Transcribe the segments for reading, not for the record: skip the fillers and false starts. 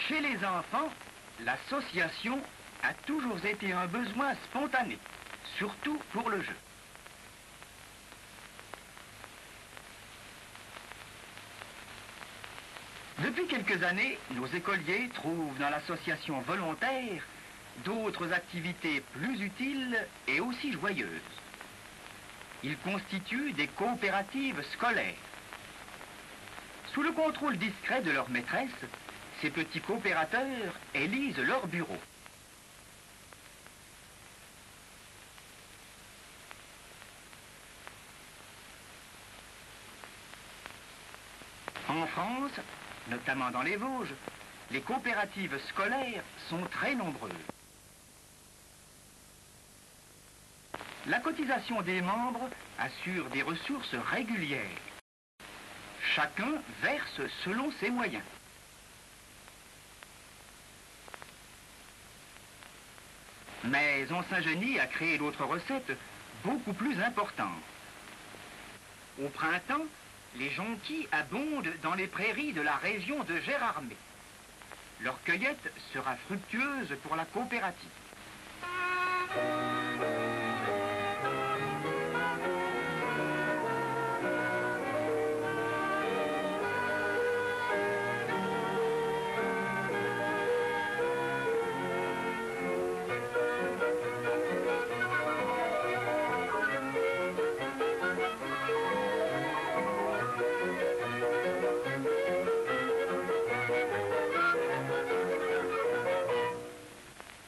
Chez les enfants, l'association a toujours été un besoin spontané, surtout pour le jeu. Depuis quelques années, nos écoliers trouvent dans l'association volontaire d'autres activités plus utiles et aussi joyeuses. Ils constituent des coopératives scolaires. Sous le contrôle discret de leur maîtresse, ces petits coopérateurs élisent leur bureau. En France, notamment dans les Vosges, les coopératives scolaires sont très nombreuses. La cotisation des membres assure des ressources régulières. Chacun verse selon ses moyens. Mais Saint-Genis a créé d'autres recettes beaucoup plus importantes. Au printemps, les jonquilles abondent dans les prairies de la région de Gérardmer. Leur cueillette sera fructueuse pour la coopérative.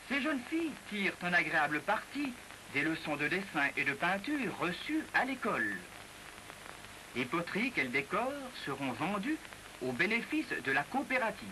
Ces jeunes filles tirent un agréable parti des leçons de dessin et de peinture reçues à l'école. Les poteries qu'elles décorent seront vendues au bénéfice de la coopérative.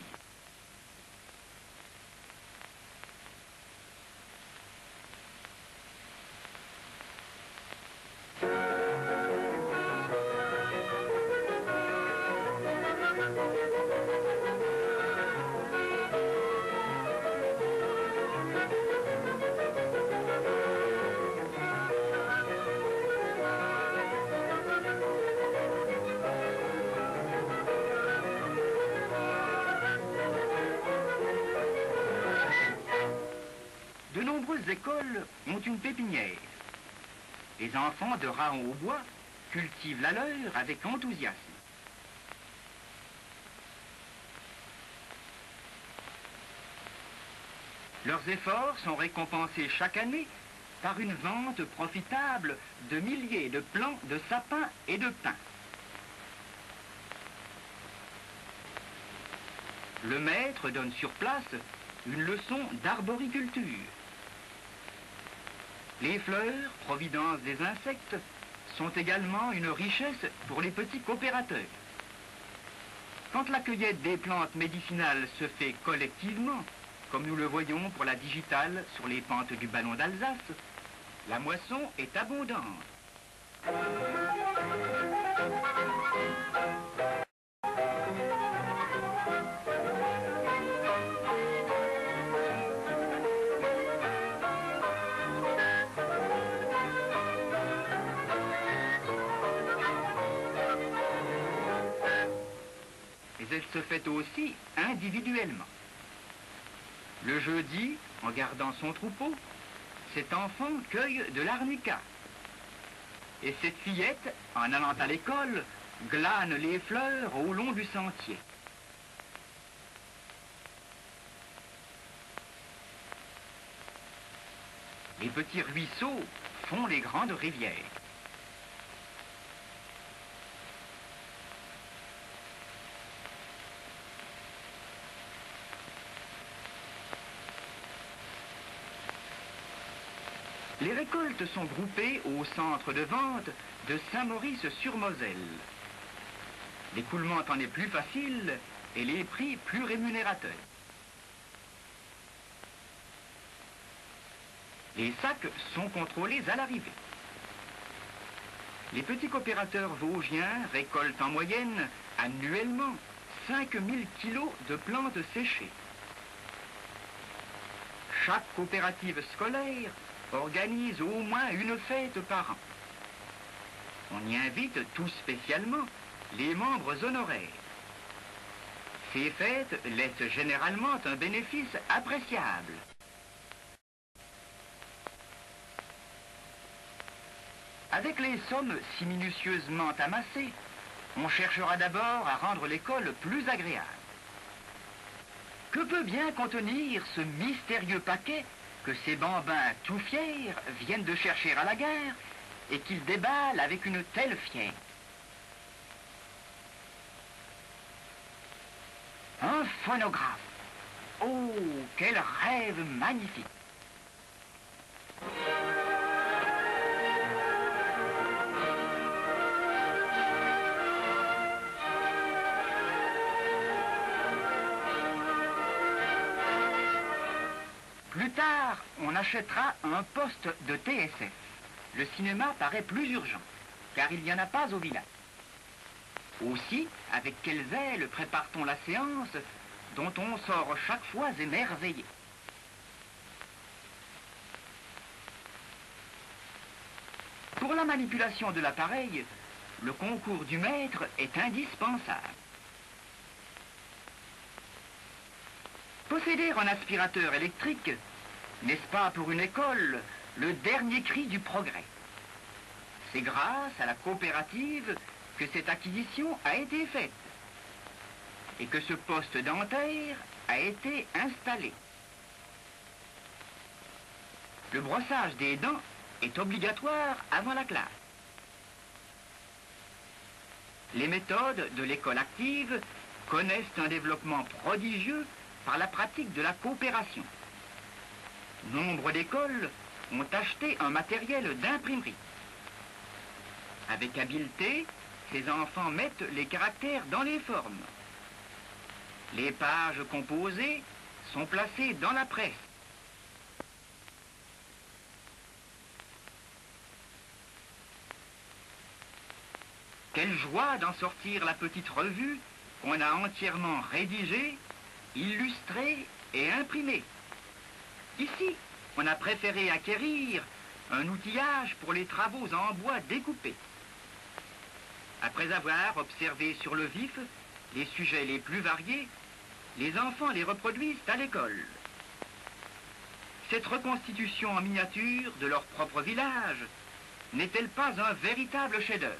De nombreuses écoles ont une pépinière. Les enfants de Rahon-au-Bois cultivent la leur avec enthousiasme. Leurs efforts sont récompensés chaque année par une vente profitable de milliers de plants de sapins et de pins. Le maître donne sur place une leçon d'arboriculture. Les fleurs, providence des insectes, sont également une richesse pour les petits coopérateurs. Quand la cueillette des plantes médicinales se fait collectivement, comme nous le voyons pour la digitale sur les pentes du ballon d'Alsace, la moisson est abondante. Mais elle se fait aussi individuellement. Le jeudi, en gardant son troupeau, cet enfant cueille de l'arnica. Et cette fillette, en allant à l'école, glane les fleurs au long du sentier. Les petits ruisseaux font les grandes rivières. Les récoltes sont groupées au centre de vente de Saint-Maurice-sur-Moselle. L'écoulement en est plus facile et les prix plus rémunérateurs. Les sacs sont contrôlés à l'arrivée. Les petits coopérateurs vosgiens récoltent en moyenne annuellement 5000 kilos de plantes séchées. Chaque coopérative scolaire organise au moins une fête par an. On y invite tout spécialement les membres honoraires. Ces fêtes laissent généralement un bénéfice appréciable. Avec les sommes si minutieusement amassées, on cherchera d'abord à rendre l'école plus agréable. Que peut bien contenir ce mystérieux paquet que ces bambins tout fiers viennent de chercher à la gare et qu'ils déballent avec une telle fierté? Un phonographe. Oh, quel rêve magnifique! Plus tard, on achètera un poste de TSF. Le cinéma paraît plus urgent, car il n'y en a pas au village. Aussi, avec quel zèle prépare-t-on la séance dont on sort chaque fois émerveillé. Pour la manipulation de l'appareil, le concours du maître est indispensable. Posséder un aspirateur électrique, n'est-ce pas pour une école le dernier cri du progrès? C'est grâce à la coopérative que cette acquisition a été faite et que ce poste dentaire a été installé. Le brossage des dents est obligatoire avant la classe. Les méthodes de l'école active connaissent un développement prodigieux par la pratique de la coopération. Nombre d'écoles ont acheté un matériel d'imprimerie. Avec habileté, ces enfants mettent les caractères dans les formes. Les pages composées sont placées dans la presse. Quelle joie d'en sortir la petite revue qu'on a entièrement rédigée, illustrée et imprimée. Ici, on a préféré acquérir un outillage pour les travaux en bois découpé. Après avoir observé sur le vif les sujets les plus variés, les enfants les reproduisent à l'école. Cette reconstitution en miniature de leur propre village n'est-elle pas un véritable chef-d'œuvre?